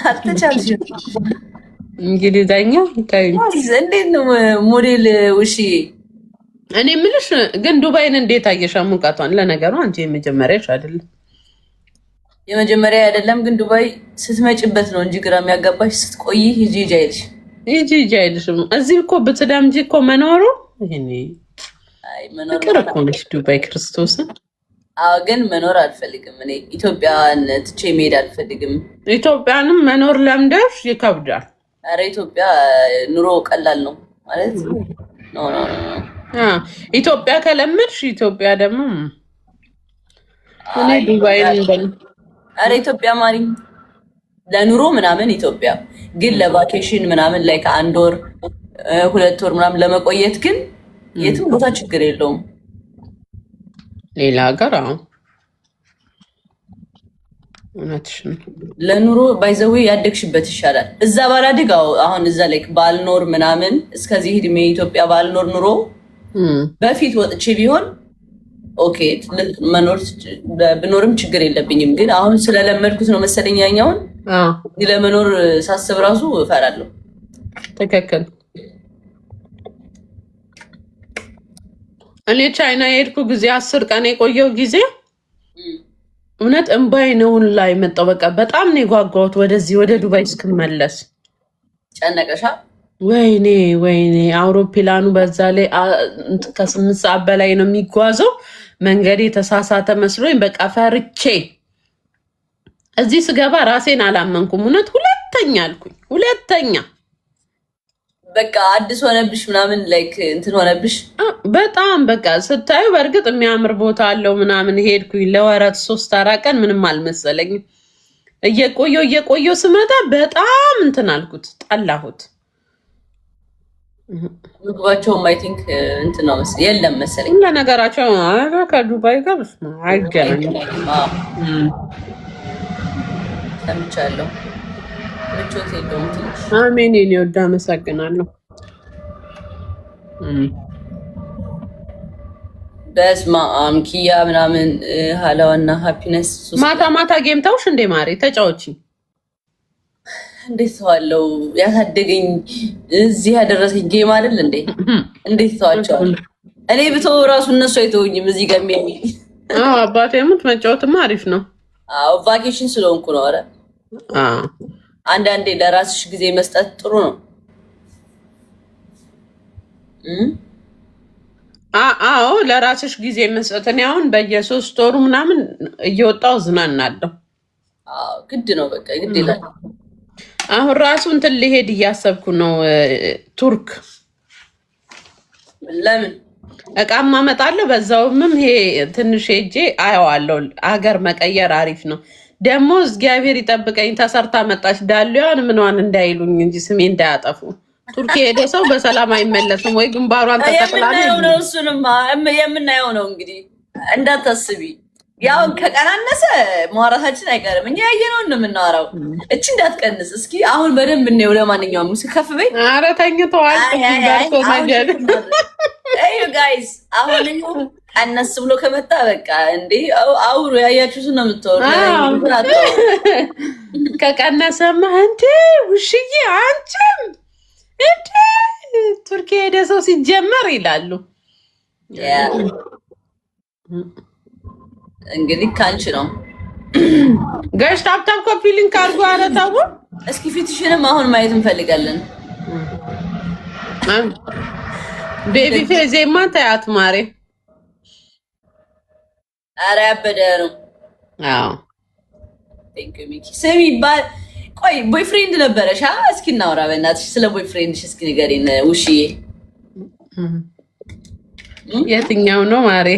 አልተቻልሽም። እንግሊዘኛ እንዴት ነው ሞዴል? ውሺ እኔ የምልሽ ግን ዱባይን እንዴት አየሻ? ሙቀቷን። ለነገሩ አንቺ የመጀመሪያሽ አይደለም የመጀመሪያ አይደለም፣ ግን ዱባይ ስትመጭበት ነው እንጂ ግራ የሚያጋባሽ። ስትቆይ ሂጂ ሂጂ አይልሽ ሂጂ አይልሽም። እዚህ እኮ ብትዳምጂ እኮ መኖሩ ይሄኔ ፍቅር እኮ ነች ዱባይ ክርስቶስን። አዎ ግን መኖር አልፈልግም እኔ ኢትዮጵያን ትቼ መሄድ አልፈልግም። ኢትዮጵያንም መኖር ለምደሽ ይከብዳል። ኧረ ኢትዮጵያ ኑሮ ቀላል ነው ማለት ነው። ኢትዮጵያ ከለመድሽ ኢትዮጵያ ደግሞ እኔ ዱባይን በል ኧረ ኢትዮጵያ ማሪኝ ለኑሮ ምናምን ኢትዮጵያ ግን ለቫኬሽን ምናምን ላይ ከአንድ ወር 2 ወር ምናምን ለመቆየት ግን የትም ቦታ ችግር የለውም። ሌላ ሀገር እውነትሽን ለኑሮ ባይዘዌ ያደግሽበት ይሻላል። እዛ ባላድግ አሁን እዛ ላይ ባልኖር ምናምን እስከዚህ እድሜ ኢትዮጵያ ባልኖር ኑሮ በፊት ወጥቼ ቢሆን ኦኬ መኖር ብኖርም ችግር የለብኝም። ግን አሁን ስለለመድኩት ነው መሰለኝ ያኛውን ለመኖር ሳስብ ራሱ እፈራለሁ። ትክክል። እኔ ቻይና የሄድኩ ጊዜ 10 ቀን የቆየው ጊዜ እውነት እምባይ ነውን ላይ መጣው። በቃ በጣም ነው የጓጓሁት ወደዚህ ወደ ዱባይ እስክመለስ። ጨነቀሻ? ወይኔ ወይኔ፣ አውሮፕላኑ በዛ ላይ ከ8 ሰዓት በላይ ነው የሚጓዘው። መንገድ የተሳሳተ መስሎኝ በቃ ፈርቼ እዚህ ስገባ ራሴን አላመንኩም። እውነት ሁለተኛ አልኩኝ። ሁለተኛ በቃ አዲስ ሆነብሽ ምናምን ላይክ እንትን ሆነብሽ በጣም በቃ ስታዩ በእርግጥ የሚያምር ቦታ አለው ምናምን። ሄድኩኝ ለወራት 3-4 ቀን ምንም አልመሰለኝም። እየቆየው ስመጣ በጣም እንትን አልኩት፣ ጠላሁት። ምግባቸውም አይ ቲንክ እንትን ነው መሰለኝ የለም መሰለኝ ለነገራቸው ከዱባይ ጋር አይገናኝም። ሰምቻለሁ። ምቾት የለውም ትንሽ። አሜን የኔ ወዳ አመሰግናለሁ። በስመ አብ ኪያ ምናምን ሀላዋና ሃፒነስ ማታ ማታ ጌም ተውሽ እንዴ ማሬ? ተጫወቺ። እንዴት ተዋለው? ያሳደገኝ እዚህ ያደረሰኝ ጌም አይደል እንዴ? እንዴት ተዋቸዋል? እኔ ብተው ራሱ እነሱ አይተውኝም። እዚህ ጋር የሚያሚ አባቴ ሙት መጫወትማ አሪፍ ነው። አዎ ቫኬሽን ስለሆንኩ ነው። ኧረ አንዳንዴ ለራስሽ ጊዜ መስጠት ጥሩ ነው። አዎ ለራስሽ ጊዜ መስጠት። እኔ አሁን በየ3 ወሩ ምናምን እየወጣው ዝናናለሁ። አዎ ግድ ነው፣ በቃ ግድ ይላል። አሁን ራሱ እንትን ልሄድ እያሰብኩ ነው ቱርክ። ለምን? እቃም አመጣለሁ በዛውምም ይሄ ትንሽ ሄጄ አየዋለሁ። አገር መቀየር አሪፍ ነው። ደግሞ እግዚአብሔር ይጠብቀኝ። ተሰርታ መጣች ዳሊዋን ምንዋን እንዳይሉኝ እንጂ ስሜ እንዳያጠፉ። ቱርክ የሄደ ሰው በሰላም አይመለስም ወይ ግንባሯን ተጠቅላ ነው። እሱንማ የምናየው ነው እንግዲህ እንዳታስቢ። ያው ከቀናነሰ ማውራታችን አይቀርም። እኛ ያየነውን ነው የምናወራው። እቺ እንዳትቀንስ እስኪ አሁን በደንብ እናየው። ለማንኛውም ከፍ በይ። ኧረ ተኝተዋል። ጋይስ አሁን ቀነስ ብሎ ከመጣ በቃ እንዴ አውሩ። ያያችሁትን ነው የምትወሩ። ከቀነሰማ እንዴ ውሽዬ አንቺም እንዴ ቱርክ ሄደ ሰው ሲጀመር ይላሉ። እንግዲህ ካንቺ ነው ጋሽ ታፕታፕ ኮፒ ሊንክ አድርጎ አረታው። እስኪ ፊትሽንም አሁን ማየት እንፈልጋለን። ቤቢ ፌዜማ ታያት ማሬ። ኧረ ያበደ ነው። አዎ ቴንክ ዩ ሚኪ። ስሚ ቆይ ቦይፍሬንድ ነበረሽ? እስኪ እናውራ በእናትሽ ስለ ቦይፍሬንድሽ እስኪ ንገሪን ውሽዬ። የትኛው ነው ማሬ?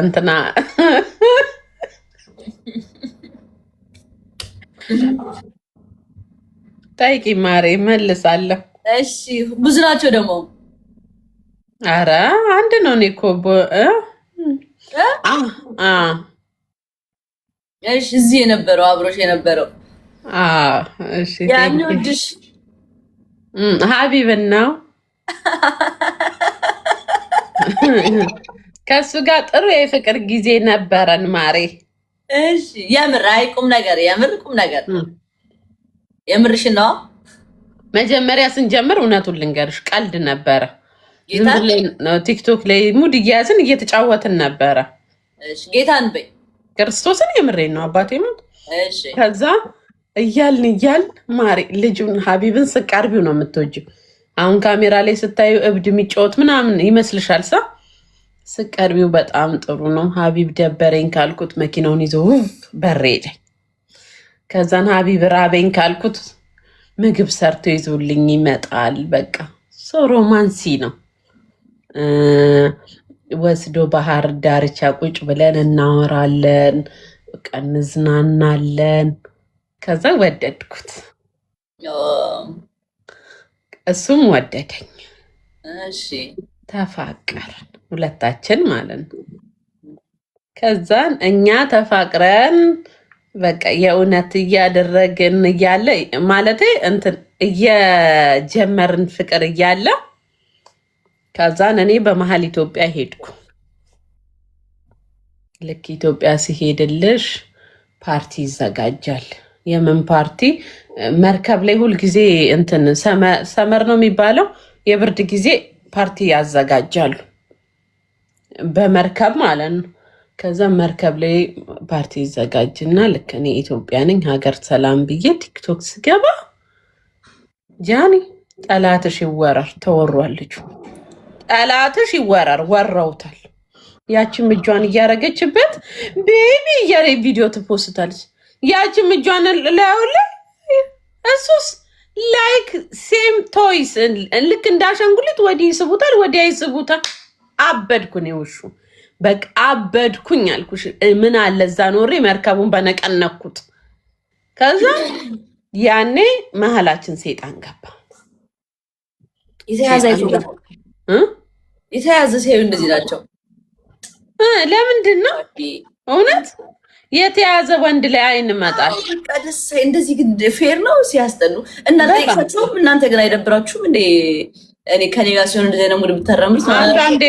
እንትና ጠይቂ ማሬ መልሳለሁ። እሺ ብዙ ናቸው ደግሞ። አረ አንድ ነው። እኔ እኮ እሺ እዚህ የነበረው አብሮሽ የነበረው እሺ ያኛው ድሽ ሀቢብን ነው ከሱ ጋር ጥሩ የፍቅር ጊዜ ነበረን ማሬ። እሺ የምር አይ ቁም ነገር የምርሽ ነው። መጀመሪያ ስንጀምር እውነቱን ልንገርሽ ቀልድ ነበረ። ቲክቶክ ላይ ሙድ እያያዝን እየተጫወትን ነበረ። እሺ ጌታን በይ ክርስቶስን የምሬን ነው አባቴ ነው። እሺ ከዛ እያልን ማሬ ልጁን ሀቢብን ስቃርቢው ነው የምትወጂው። አሁን ካሜራ ላይ ስታዩ እብድ የሚጫወት ምናምን ይመስልሻል ሳ ስቀርቢው በጣም ጥሩ ነው። ሀቢብ ደበረኝ ካልኩት መኪናውን ይዞ በሬ ሄደኝ። ከዛን ሀቢብ ራበኝ ካልኩት ምግብ ሰርቶ ይዞልኝ ይመጣል። በቃ ሶ ሮማንሲ ነው። ወስዶ ባህር ዳርቻ ቁጭ ብለን እናወራለን፣ በቃ እንዝናናለን። ከዛ ወደድኩት፣ እሱም ወደደኝ። እሺ ተፋቀርን ሁለታችን ማለት ነው። ከዛን እኛ ተፋቅረን በቃ የእውነት እያደረግን እያለ ማለቴ እንትን እየጀመርን ፍቅር እያለ ከዛን እኔ በመሀል ኢትዮጵያ ሄድኩ። ልክ ኢትዮጵያ ሲሄድልሽ ፓርቲ ይዘጋጃል። የምን ፓርቲ? መርከብ ላይ ሁልጊዜ እንትን ሰመር ነው የሚባለው የብርድ ጊዜ ፓርቲ ያዘጋጃሉ በመርከብ ማለት ነው። ከዛ መርከብ ላይ ፓርቲ ይዘጋጅና ልክ እኔ ኢትዮጵያ ነኝ ሀገር ሰላም ብዬ ቲክቶክ ስገባ ጃኒ ጠላትሽ ይወረር ተወሯል። ልጁ ጠላትሽ ይወረር ወረውታል። ያችም እጇን እያረገችበት ቤቢ እያለ ቪዲዮ ትፖስታለች። ያችም እጇን ላዩላ እሱስ ላይክ ሴም ቶይስ ልክ እንዳሸንጉሊት ወዲህ ይስቡታል ወዲያ ይስቡታል። አበድኩ ነው ውሹ በቃ አበድኩኝ አልኩሽ። ምን አለ እዛ ኖሬ መርከቡን በነቀነኩት። ከዛ ያኔ መሀላችን ሴጣን ገባ። የተያዘ ሲያዩ እንደዚህ ናቸው። ለምንድን ነው እውነት የተያዘ ወንድ ላይ አይን መጣል? እንደዚህ ግን ፌር ነው ሲያስጠሉ። እናንተ ግን አይደብራችሁም እንዴ? እኔ ከኔ ጋር ሲሆን እንደዚህ ነው ሙድ ብታረምስ። አንዳንዴ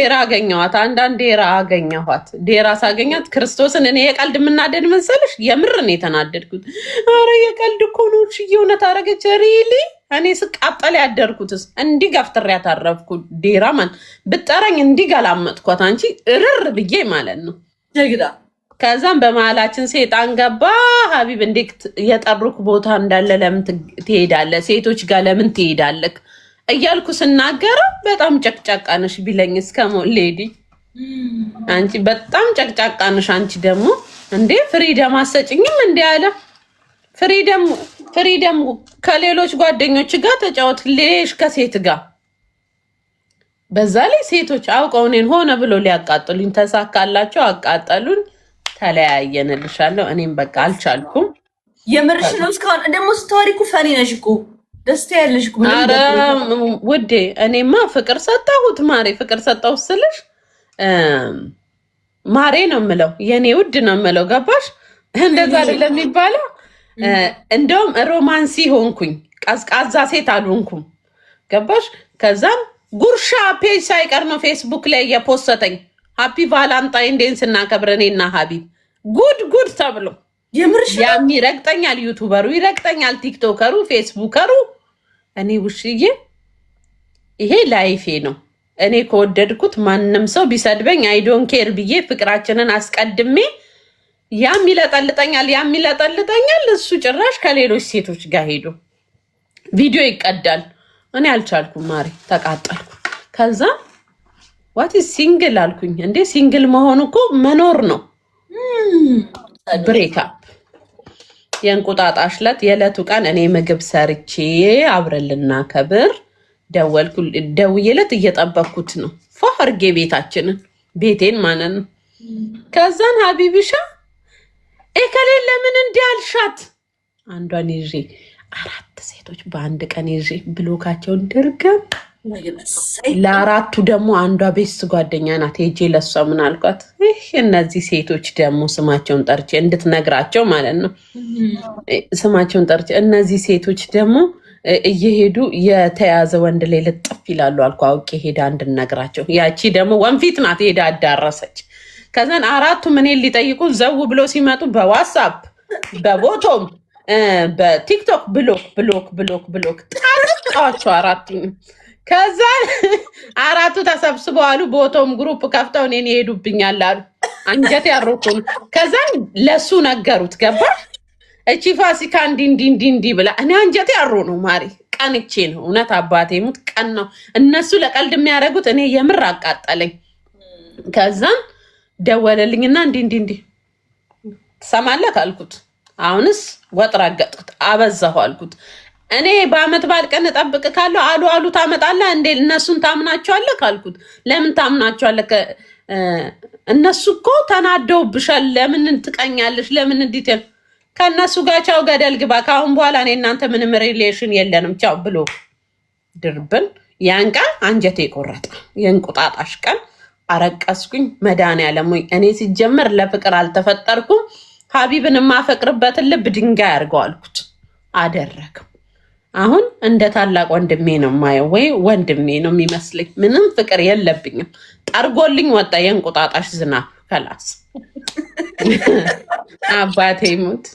ራ አገኘኋት ዴራ ሳገኛት ክርስቶስን እኔ የቀልድ የምናደድ መሰለሽ? የምር ነው የተናደድኩት። አረ የቀልድ እኮ ነው እውነት አረገች። ሪሊ እኔ ስቃጠል ያደርኩትስ እንዲህ ገፍትሬ ያታረፍኩ ዴራ ማን ብጠረኝ እንዲህ ገላመጥኳት። አንቺ እርር ብዬ ማለት ነው ጀግዳ። ከዛም በመሀላችን ሴጣን ገባ። ሀቢብ እንዴት የጠሩክ ቦታ እንዳለ ለምን ትሄዳለህ? ሴቶች ጋር ለምን ትሄዳለህ እያልኩ ስናገረው በጣም ጨቅጫቃ ነሽ ቢለኝ እስከ ሌዲ አንቺ በጣም ጨቅጫቃ ነሽ። አንቺ ደግሞ እንዴ ፍሪደም አሰጭኝም እንዴ አለ። ፍሪደም ከሌሎች ጓደኞች ጋር ተጫወት ሌሽ ከሴት ጋር በዛ ላይ ሴቶች አውቀው እኔን ሆነ ብሎ ሊያቃጥሉኝ ተሳካላቸው፣ አቃጠሉን፣ ተለያየንልሻለሁ። እኔም በቃ አልቻልኩም። የምርሽ ነው። እስካሁን ደግሞ ስታወሪኩ ፈኒ ነሽ እኮ ደስታ ያለሽ እኮ። ኧረ ውዴ እኔማ ፍቅር ሰጠሁት ማሬ። ፍቅር ሰጠሁት ስልሽ ማሬ ነው የምለው፣ የኔ ውድ ነው የምለው። ገባሽ? እንደዛ አይደለም የሚባለው። እንደውም ሮማንሲ ሆንኩኝ፣ ቀዝቃዛ ሴት አልሆንኩም። ገባሽ? ከዛም ጉርሻ ፔጅ ሳይቀር ነው ፌስቡክ ላይ የፖስተኝ ሃፒ ቫላንታይን ዴን ስናከብር እኔና ሀቢብ ጉድ ተብሎ ያም ይረግጠኛል፣ ዩቱበሩ ይረግጠኛል፣ ቲክቶከሩ፣ ፌስቡከሩ። እኔ ውሽዬ ይሄ ላይፌ ነው። እኔ ከወደድኩት ማንም ሰው ቢሰድበኝ አይዶን ኬር ብዬ ፍቅራችንን አስቀድሜ ያም ይለጠልጠኛል። እሱ ጭራሽ ከሌሎች ሴቶች ጋር ሄዶ ቪዲዮ ይቀዳል። እኔ አልቻልኩም ማሪ፣ ተቃጠልኩ። ከዛ ዋት ሲንግል አልኩኝ። እንዴ ሲንግል መሆኑ እኮ መኖር ነው። ብሬክአፕ የእንቁጣጣሽ ዕለት የዕለቱ ቀን እኔ ምግብ ሰርቼ አብረን ልናከብር ደውዬለት እየጠበኩት ነው። ፏርጌ ቤቴን ማለት ነው። ከዛን ሀቢብሻ ከሌለ ለምን እንዲህ አልሻት? አንዷን ይዤ 4 ሴቶች በአንድ ቀን ይዤ ብሎካቸውን ድርገም ለአራቱ ደግሞ አንዷ ቤስት ጓደኛ ናት። ሄጄ ለሷ ምን አልኳት? እነዚህ ሴቶች ደግሞ ስማቸውን ጠርቼ እንድትነግራቸው ማለት ነው። ስማቸውን ጠርቼ እነዚህ ሴቶች ደግሞ እየሄዱ የተያዘ ወንድ ላይ ልጥፍ ይላሉ አልኩ። አውቄ ሄዳ እንድነግራቸው። ያቺ ደግሞ ወንፊት ናት፣ ሄዳ አዳረሰች። ከዛን አራቱም እኔን ሊጠይቁ ዘው ብሎ ሲመጡ በዋትሳፕ በቦቶም በቲክቶክ ብሎክ ጣጣቸው አራቱ። ከዛ አራቱ ተሰብስበው አሉ ቦቶም ግሩፕ ከፍተው እኔን ይሄዱብኛል አሉ። አንጀት ያሮኩን። ከዛ ለሱ ነገሩት። ገባ እቺ ፋሲካ እንዲ ብላ እኔ አንጀት ያሮ ነው ማሪ። ቀንቼ ነው እውነት አባቴ ሙት ቀን ነው። እነሱ ለቀልድ የሚያደርጉት እኔ የምር አቃጠለኝ። ከዛን ደወለልኝና እንዲ ትሰማለህ አልኩት። አሁንስ ወጥ ረገጥኩት አበዛሁ አልኩት። እኔ በአመት በዓል ቀን እጠብቅ ካለው አሉ ታመጣለህ እንዴ? እነሱን ታምናቸዋለህ ካልኩት ለምን ታምናቸዋለህ? እነሱ እኮ ተናደውብሻል። ለምን ትቀኛለሽ? ለምን እንዲት ከእነሱ ጋር ቻው ገደል ግባ። ከአሁን በኋላ እኔ እናንተ ምንም ሪሌሽን የለንም ቻው ብሎ ድርብን። ያን ቀን አንጀቴ ቆረጠ። የእንቁጣጣሽ ቀን አረቀስኩኝ። መድኃኒዓለም ወይ እኔ ሲጀመር ለፍቅር አልተፈጠርኩም። ሀቢብን የማፈቅርበትን ልብ ድንጋይ አድርገው አልኩት። አደረግም። አሁን እንደ ታላቅ ወንድሜ ነው የማየው፣ ወይ ወንድሜ ነው የሚመስለኝ። ምንም ፍቅር የለብኝም። ጠርጎልኝ ወጣ የእንቁጣጣሽ ዝናብ። ከላስ አባቴ ሙት